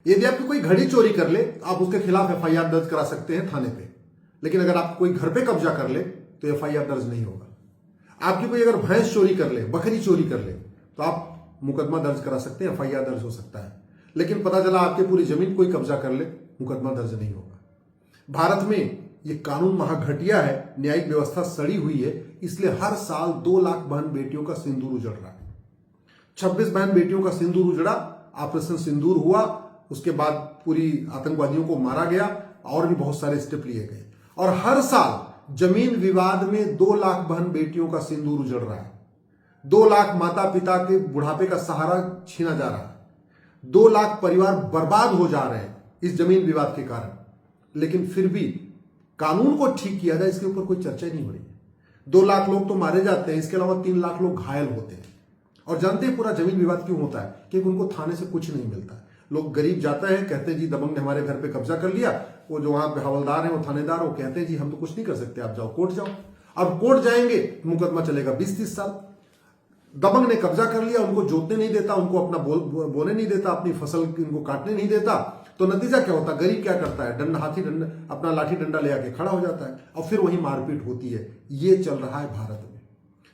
यदि आपकी कोई घड़ी चोरी कर ले तो आप उसके खिलाफ एफआईआर दर्ज करा सकते हैं थाने पे, लेकिन अगर आप कोई घर पे कब्जा कर ले तो एफआईआर दर्ज नहीं होगा। आपकी कोई अगर भैंस चोरी कर ले, बकरी चोरी कर ले तो आप मुकदमा दर्ज करा सकते हैं, एफआईआर दर्ज हो सकता है। लेकिन पता चला आपकी पूरी जमीन कोई कब्जा कर ले, मुकदमा दर्ज नहीं होगा। भारत में ये कानून महाघटिया है, न्यायिक व्यवस्था सड़ी हुई है, इसलिए हर साल 2 लाख बहन बेटियों का सिंदूर उजड़ रहा है। 26 बहन बेटियों का सिंदूर उजड़ा, ऑपरेशन सिंदूर हुआ, उसके बाद पूरी आतंकवादियों को मारा गया और भी बहुत सारे स्टेप लिए गए। और हर साल जमीन विवाद में 2 लाख बहन बेटियों का सिंदूर उजड़ रहा है। 2 लाख माता पिता के बुढ़ापे का सहारा छीना जा रहा है। 2 लाख परिवार बर्बाद हो जा रहे हैं इस जमीन विवाद के कारण। लेकिन फिर भी कानून को ठीक किया जाए, इसके ऊपर कोई चर्चा नहीं हो रही है। 2 लाख लोग तो मारे जाते हैं, इसके अलावा 3 लाख लोग घायल होते हैं। और जानते हैं पूरा जमीन विवाद क्यों होता है? क्योंकि उनको थाने से कुछ नहीं मिलता है। लोग गरीब जाते हैं, कहते हैं जी दबंग ने हमारे घर पे कब्जा कर लिया। वो जो वहां पे हवलदार है, वो थानेदार, वो कहते हैं जी हम तो कुछ नहीं कर सकते, आप जाओ कोर्ट जाओ। अब कोर्ट जाएंगे, मुकदमा चलेगा 20-30 साल। दबंग ने कब्जा कर लिया, उनको जोतने नहीं देता, उनको अपना बोने नहीं देता, अपनी फसल इनको काटने नहीं देता। तो नतीजा क्या होता है? गरीब क्या करता है? डंडा, हाथी डंडा, अपना लाठी डंडा ले आके खड़ा हो जाता है और फिर वही मारपीट होती है। ये चल रहा है भारत में।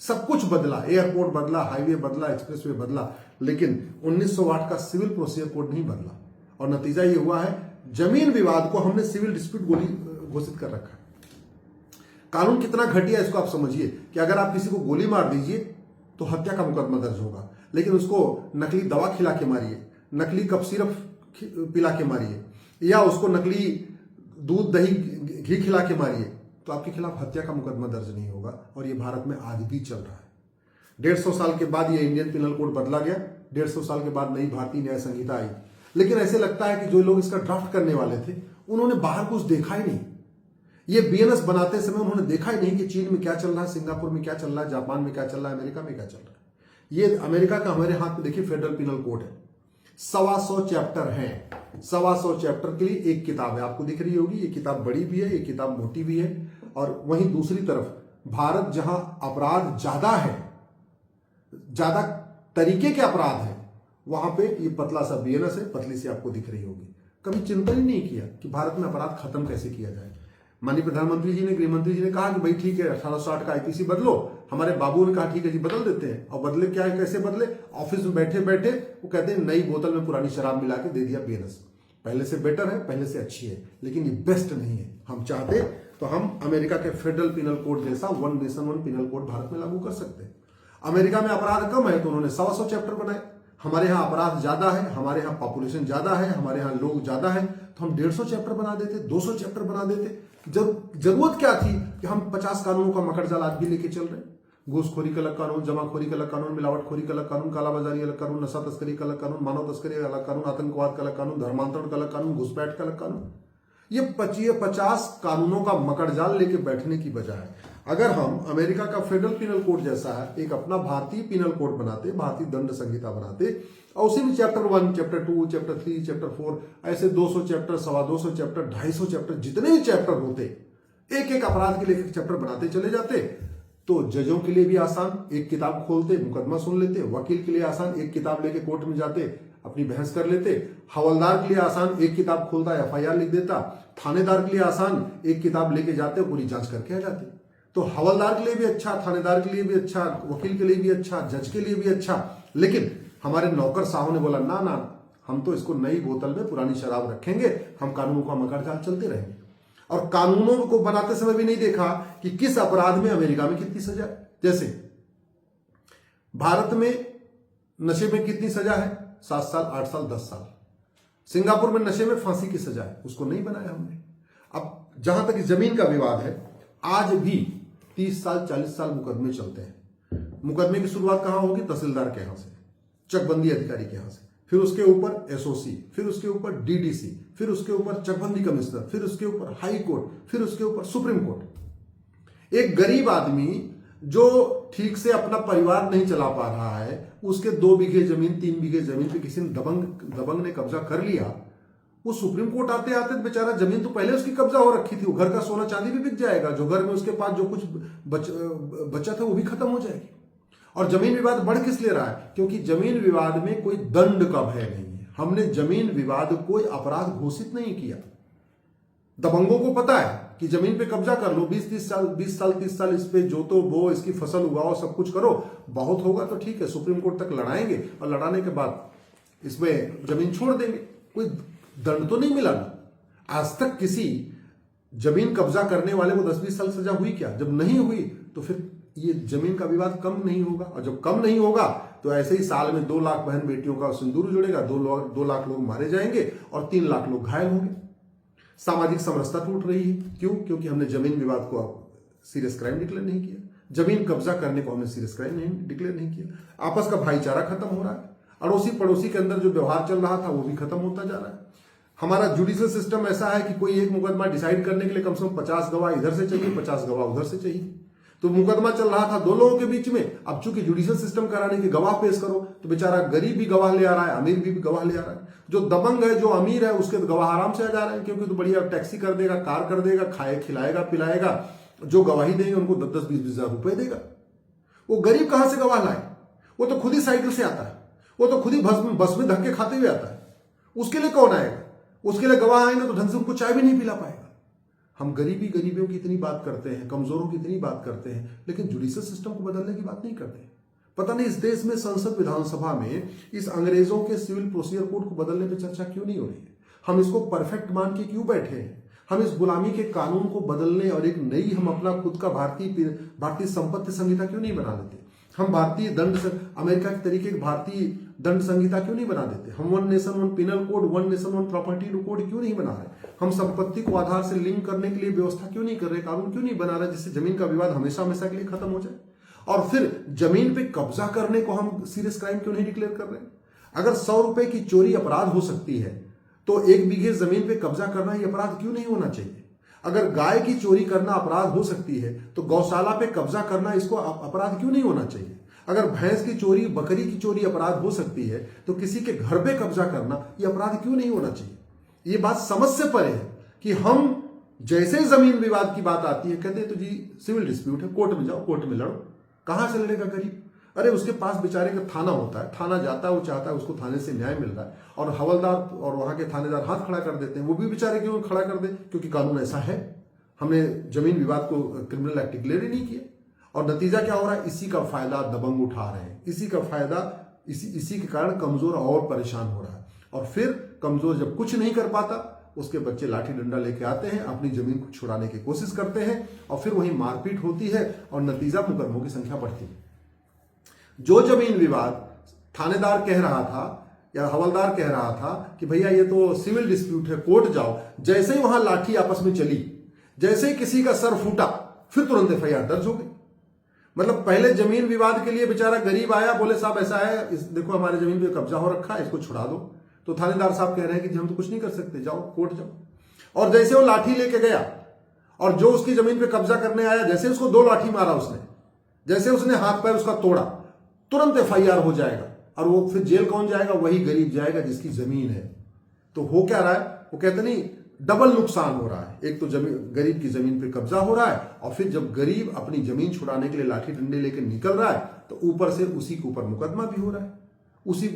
सब कुछ बदला, एयरपोर्ट बदला, हाईवे बदला, एक्सप्रेसवे बदला, लेकिन 1908 का सिविल प्रोसीजर कोड नहीं बदला। और नतीजा ये हुआ है, जमीन विवाद को हमने सिविल डिस्प्यूट घोषित कर रखा है। कानून कितना घटिया है इसको आप समझिए कि अगर आप किसी को गोली मार दीजिए तो हत्या का मुकदमा दर्ज होगा, लेकिन उसको नकली दवा खिला के मारिए, नकली कप सिरप पिला के मारिए, या उसको नकली दूध दही घी खिला के मारिए, तो आपके खिलाफ हत्या का मुकदमा दर्ज नहीं होगा। और ये भारत में आज भी चल रहा है। 150 साल के बाद ये इंडियन पिनल कोड बदला गया, 150 साल के बाद नई भारतीय न्याय संहिता आई। लेकिन ऐसे लगता है कि जो लोग इसका ड्राफ्ट करने वाले थे उन्होंने बाहर कुछ देखा ही नहीं। ये बीएनएस बनाते समय उन्होंने देखा ही नहीं कि चीन में क्या चल रहा है, सिंगापुर में क्या चल रहा है, जापान में क्या चल रहा है, अमेरिका में क्या चल रहा है। ये अमेरिका का हमारे हाथ में देखिए फेडरल पिनल कोड है, 125 चैप्टर हैं। 125 चैप्टर के लिए एक किताब है, आपको दिख रही होगी। ये किताब बड़ी भी है, ये किताब मोटी भी है। और वहीं दूसरी तरफ भारत जहां अपराध ज्यादा है, ज्यादा तरीके के अपराध है, वहां पे ये पतला सा बीएनएस है, पतली सी आपको दिख रही होगी। कभी चिंतन ही नहीं किया कि भारत में अपराध खत्म कैसे किया जाए। माननीय प्रधानमंत्री जी ने, गृह मंत्री जी ने कहा कि भाई ठीक है 1860 का आईपीसी बदलो। हमारे बाबू ने कहा ठीक है जी बदल देते हैं। और बदले क्या है, कैसे बदले? ऑफिस में बैठे बैठे वो कहते हैं नई बोतल में पुरानी शराब मिला के दे दिया बीएनएस। पहले से बेटर है, पहले से अच्छी है, लेकिन ये बेस्ट नहीं है। हम चाहते तो हम अमेरिका के फेडरल पिनल कोड जैसा 1 नेशन 1 पिनल कोड भारत में लागू कर सकते हैं। अमेरिका में अपराध कम है तो उन्होंने 125 चैप्टर बनाए। हमारे यहाँ अपराध ज्यादा है, हमारे यहाँ पॉपुलेशन ज्यादा है, हमारे यहाँ लोग ज्यादा है, तो हम 150 चैप्टर बना देते, 200 चैप्टर बना देते। जरूरत क्या थी कि हम 50 कानूनों का मकड़जाल आज भी लेके चल रहे हैं। घूसखोरी का अलग कानून, जमाखोरी का अलग कानून, मिलावटखोरी का अलग कानून, कालाबाजारी अलग कानून, नशा तस्करी का अलग कानून, मानव तस्करी का अलग कानून, आतंकवाद का अलग कानून, धर्मांतरण का अलग कानून, घुसपैठ का अलग कानून। ये 50 कानूनों का मकड़जाल लेके बैठने की बजाय अगर हम अमेरिका का फेडरल पिनल कोड जैसा है एक अपना भारतीय पिनल कोड बनाते, भारतीय दंड संहिता बनाते, और उसी में चैप्टर 1, चैप्टर 2, चैप्टर 3, चैप्टर 4, ऐसे 200 चैप्टर, 225 चैप्टर, 250 चैप्टर, जितने भी चैप्टर होते, एक एक अपराध के लिए एक चैप्टर बनाते चले जाते, तो जजों के लिए भी आसान, एक किताब खोलते, मुकदमा सुन लेते। वकील के लिए आसान, एक किताब लेके कोर्ट में जाते, अपनी बहस कर लेते। हवलदार के लिए आसान, एक किताब खोलता, एफआईआर लिख देता। थानेदार के लिए आसान, एक किताब लेके जाते, पूरी जांच करके आ जाते। तो हवलदार के लिए भी अच्छा, थानेदार के लिए भी अच्छा, वकील के लिए भी अच्छा, जज के लिए भी अच्छा। लेकिन हमारे नौकर साहब ने बोला ना ना, हम तो इसको नई बोतल में पुरानी शराब रखेंगे, हम कानूनों का मकड़जाल चलते रहेंगे। और कानूनों को बनाते समय भी नहीं देखा कि किस अपराध में अमेरिका में कितनी सजा है। जैसे भारत में नशे में कितनी सजा है? 7 साल, 8 साल, 10 साल। सिंगापुर में नशे में फांसी की सजा है, उसको नहीं बनाया हमने। अब जहां तक जमीन का विवाद है, आज भी 30 साल 40 साल मुकदमे चलते हैं। मुकदमे की शुरुआत कहां होगी? तहसीलदार के यहां से, चकबंदी अधिकारी के यहां से, फिर उसके ऊपर एसओसी, फिर उसके ऊपर डीडीसी, फिर उसके ऊपर चकबंदी कमिश्नर, फिर उसके ऊपर हाई कोर्ट, फिर उसके ऊपर सुप्रीम कोर्ट। एक गरीब आदमी जो ठीक से अपना परिवार नहीं चला पा रहा है, उसके 2 बीघे जमीन, 3 बीघे जमीन पे किसी ने दबंग ने कब्जा कर लिया, वो सुप्रीम कोर्ट आते आते बेचारा, जमीन तो पहले उसकी कब्जा हो रखी थी, वो घर का सोना चांदी भी बिक जाएगा, जो घर में उसके पास जो कुछ बचा था वो भी खत्म हो जाएगी। और जमीन विवाद बढ़ किस ले रहा है? क्योंकि जमीन विवाद में कोई दंड का भय नहीं है। हमने जमीन विवाद कोई अपराध घोषित नहीं किया। दबंगों को पता है कि जमीन पे कब्जा कर लो, 20 साल 30 साल इस पे जोतो बो, इसकी फसल उगाओ, सब कुछ करो, बहुत होगा तो ठीक है, सुप्रीम कोर्ट तक लड़ाएंगे और लड़ाने के बाद इसमें जमीन छोड़ देंगे। कोई दंड तो नहीं मिला ना। आज तक किसी जमीन कब्जा करने वाले को 10-20 साल सजा हुई क्या? जब नहीं हुई तो फिर ये जमीन का विवाद कम नहीं होगा, और जब कम नहीं होगा तो ऐसे ही साल में 2 लाख बहन बेटियों का सिंदूर जुड़ेगा, 2 लाख लोग मारे जाएंगे और 3 लाख लोग घायल होंगे। सामाजिक समरसता टूट रही है। क्यों? क्योंकि हमने जमीन विवाद को सीरियस क्राइम डिक्लेयर नहीं किया, जमीन कब्जा करने को हमने सीरियस क्राइम डिक्लेयर नहीं किया। आपस का भाईचारा खत्म हो रहा है, अड़ोसी पड़ोसी के अंदर जो व्यवहार चल रहा था वो भी खत्म होता जा रहा है। हमारा जुडिशियल सिस्टम ऐसा है कि कोई एक मुकदमा डिसाइड करने के लिए कम से कम 50 गवाह इधर से चाहिए, 50 गवाह उधर से चाहिए। तो मुकदमा चल रहा था 2 लोगों के बीच में, अब चूंकि जुडिशियल सिस्टम कराने के गवाह पेश करो तो बेचारा गरीब भी गवाह ले आ रहा है, अमीर भी गवाह ले आ रहा है। जो दबंग है, जो अमीर है, उसके गवाह आराम से आ जा रहे हैं, क्योंकि तो बढ़िया टैक्सी कर देगा, कार कर देगा, खाए खिलाएगा पिलाएगा, जो गवाही देंगे उनको 10-20 हजार रुपए देगा। वो गरीब कहां से गवाह लाए? वो तो खुद ही साइकिल से आता है, वो तो खुद ही बस में धक्के खाते हुए आता है। उसके लिए कौन आएगा? उसके लिए गवाह आएंगे तो ढंग से उनको चाय भी नहीं पिला पाएगा। हम गरीबियों की इतनी बात करते हैं, कमजोरों की इतनी बात करते हैं, लेकिन जुडिशियल सिस्टम को बदलने की बात नहीं करते। पता नहीं इस देश में संसद विधानसभा में इस अंग्रेजों के सिविल प्रोसीजर कोड को बदलने पर चर्चा क्यों नहीं हो रही है? हम इसको परफेक्ट मान के क्यों बैठे हैं? हम इस गुलामी के कानून को बदलने और एक नई हम अपना खुद का भारतीय संपत्ति संहिता क्यों नहीं बना लेते? हम भारतीय दंड अमेरिका के तरीके की भारतीय दंड संहिता क्यों नहीं बना देते? हम 1 nation 1 penal code, 1 nation 1 property code क्यों नहीं बना रहे? हम संपत्ति को आधार से लिंक करने के लिए व्यवस्था क्यों नहीं कर रहे, कानून क्यों नहीं बना रहे, जिससे जमीन का विवाद हमेशा हमेशा के लिए खत्म हो जाए? और फिर जमीन पे कब्जा करने को हम सीरियस क्राइम क्यों नहीं डिक्लेयर कर रहे? अगर 100 रुपए की चोरी अपराध हो सकती है तो 1 बीघे जमीन पे कब्जा करना ये अपराध क्यों नहीं होना चाहिए? अगर गाय की चोरी करना अपराध हो सकती है तो गौशाला पे कब्जा करना इसको अपराध क्यों नहीं होना चाहिए? अगर भैंस की चोरी, बकरी की चोरी अपराध हो सकती है तो किसी के घर पे कब्जा करना यह अपराध क्यों नहीं होना चाहिए? ये बात समझ से परे है कि हम जैसे जमीन विवाद की बात आती है कहते हैं तो जी सिविल डिस्प्यूट है, कोर्ट में जाओ, कोर्ट में लड़ो। कहां से लड़ेगा गरीब? अरे उसके पास बेचारे का थाना होता है, थाना जाता है, वो चाहता है उसको थाने से न्याय मिल रहा है, और हवलदार और वहां के थानेदार हाथ खड़ा कर देते हैं। वो भी बेचारे क्यों खड़ा कर दे? क्योंकि कानून ऐसा है। हमने जमीन विवाद को क्रिमिनल एक्ट डिक्लेयर ही नहीं किया, और नतीजा क्या हो रहा है? इसी का फायदा दबंग उठा रहे हैं, इसी का फायदा इसी के कारण कमजोर और परेशान हो रहा है। और फिर कमजोर जब कुछ नहीं कर पाता, उसके बच्चे लाठी डंडा लेके आते हैं, अपनी जमीन को छुड़ाने की कोशिश करते हैं, और फिर वही मारपीट होती है और नतीजा मुकदमों की संख्या बढ़ती है। जो जमीन विवाद थानेदार कह रहा था या हवलदार कह रहा था कि भैया ये तो सिविल डिस्प्यूट है, कोर्ट जाओ, जैसे ही वहां लाठी आपस में चली, जैसे ही किसी का सर फूटा, फिर तुरंत एफआईआर दर्ज हो गई। मतलब पहले जमीन विवाद के लिए बेचारा गरीब आया, बोले साहब ऐसा है, देखो हमारे जमीन पे कब्जा हो रखा है, इसको छुड़ा दो। तो थानेदार साहब कह रहे हैं कि हम तो कुछ नहीं कर सकते, जाओ कोर्ट जाओ। और जैसे वो लाठी लेके गया और जो उसकी जमीन पे कब्जा करने आया, जैसे उसको 2 लाठी मारा उसने, जैसे उसने हाथ पैर उसका तोड़ा, तुरंत एफआईआर हो जाएगा। और वो फिर जेल कौन जाएगा? वही गरीब जाएगा जिसकी जमीन है। तो हो क्या रहा है? वो कहते नहीं, डबल नुकसान हो रहा है। एक तो गरीब की जमीन पे कब्जा हो रहा है, और फिर जब गरीब अपनी जमीन छुड़ाने के लिए लाठी डंडे लेकर निकल रहा है तो ऊपर से उसी के ऊपर मुकदमा भी हो रहा है,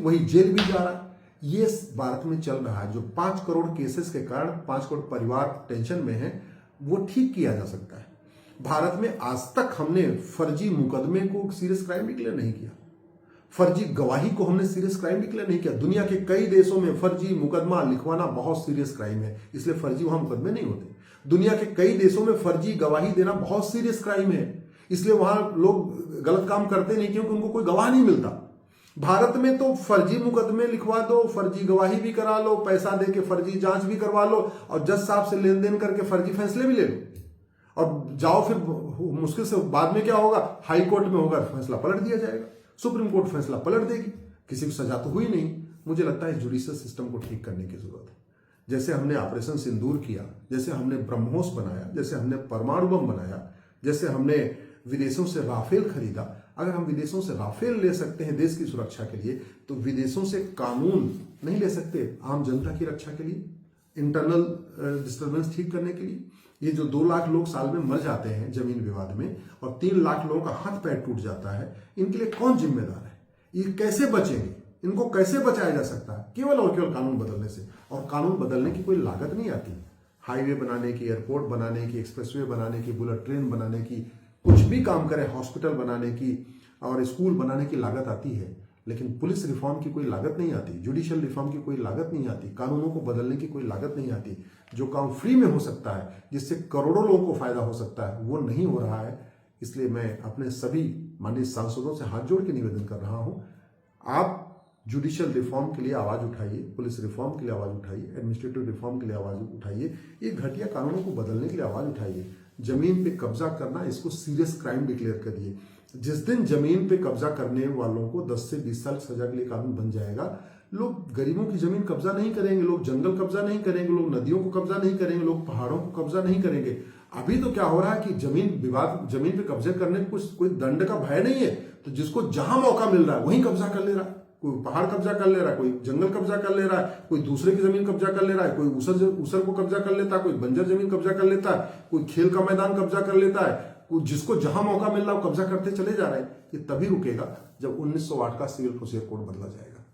वही जेल भी जा रहा है। ये भारत में चल रहा है। जो 5 करोड़ केसेस के कारण 5 करोड़ परिवार टेंशन में है, वो ठीक किया जा सकता है। भारत में आज तक हमने फर्जी मुकदमे को सीरियस क्राइम डिक्लेयर नहीं किया, फर्जी गवाही को हमने सीरियस क्राइम डिक्लेयर नहीं किया। दुनिया के कई देशों में फर्जी मुकदमा लिखवाना बहुत सीरियस क्राइम है, इसलिए फर्जी वहां मुकदमे नहीं होते। दुनिया के कई देशों में फर्जी गवाही देना बहुत सीरियस क्राइम है, इसलिए वहां लोग गलत काम करते नहीं, क्योंकि उनको कोई गवाह नहीं मिलता। भारत में तो फर्जी मुकदमे लिखवा दो, फर्जी गवाही भी करा लो, पैसा दे के फर्जी जांच भी करवा लो, और जज साहब से लेन देन करके फर्जी फैसले भी ले लो, और जाओ। फिर मुश्किल से बाद में क्या होगा? हाई कोर्ट में होगा, फैसला पलट दिया जाएगा, सुप्रीम कोर्ट फैसला पलट देगी, किसी को सजा तो हुई नहीं। मुझे लगता है जुडिशियल सिस्टम को ठीक करने की जरूरत है। जैसे हमने ऑपरेशन सिंदूर किया, जैसे हमने ब्रह्मोस बनाया, जैसे हमने परमाणु बम बनाया, जैसे हमने विदेशों से राफेल खरीदा, अगर हम विदेशों से राफेल ले सकते हैं देश की सुरक्षा के लिए, तो विदेशों से कानून नहीं ले सकते आम जनता की रक्षा के लिए, इंटरनल डिस्टर्बेंस ठीक करने के लिए? ये जो 2 लाख लोग साल में मर जाते हैं जमीन विवाद में, और 3 लाख लोगों का हाथ पैर टूट जाता है, इनके लिए कौन जिम्मेदार है? ये कैसे बचेंगे? इनको कैसे बचाया जा सकता है? केवल और केवल कानून बदलने से। और कानून बदलने की कोई लागत नहीं आती। हाईवे बनाने की, एयरपोर्ट बनाने की, एक्सप्रेसवे बनाने की, बुलेट ट्रेन बनाने की, कुछ भी काम करे, हॉस्पिटल बनाने की और स्कूल बनाने की लागत आती है, लेकिन पुलिस रिफॉर्म की कोई लागत नहीं आती, जुडिशियल रिफॉर्म की कोई लागत नहीं आती, कानूनों को बदलने की कोई लागत नहीं आती। जो काम फ्री में हो सकता है, जिससे करोड़ों लोगों को फायदा हो सकता है, वो नहीं हो रहा है। इसलिए मैं अपने सभी माननीय सांसदों से हाथ जोड़ के निवेदन कर रहा हूं, आप जुडिशियल रिफॉर्म के लिए आवाज उठाइए, पुलिस रिफॉर्म के लिए आवाज उठाइए, एडमिनिस्ट्रेटिव रिफॉर्म के लिए आवाज उठाइए, ये घटिया कानूनों को बदलने के लिए आवाज उठाइए। जमीन पे कब्जा करना, इसको सीरियस क्राइम डिक्लेयर करिए। जिस दिन जमीन पे कब्जा करने वालों को 10 से 20 साल सजा के लिए कानून बन जाएगा, लोग गरीबों की जमीन कब्जा नहीं करेंगे, लोग जंगल कब्जा नहीं करेंगे, लोग नदियों को कब्जा नहीं करेंगे, लोग पहाड़ों को कब्जा नहीं करेंगे। अभी तो क्या हो रहा है कि जमीन पे कब्जे करने को कोई दंड का भय नहीं है, तो जिसको जहां मौका मिल रहा है वहीं कब्जा कर ले रहा है। कोई पहाड़ कब्जा कर ले रहा है, कोई जंगल कब्जा कर ले रहा है, कोई दूसरे की जमीन कब्जा कर ले रहा है, कोई ऊसर को कब्जा कर लेता है, कोई बंजर जमीन कब्जा कर लेता है, कोई खेल का मैदान कब्जा कर लेता है, जिसको जहां मौका मिल रहा है वो कब्जा करते चले जा रहे हैं। ये तभी रुकेगा जब 1908 का सिविल प्रोसीजर कोड बदला जाएगा।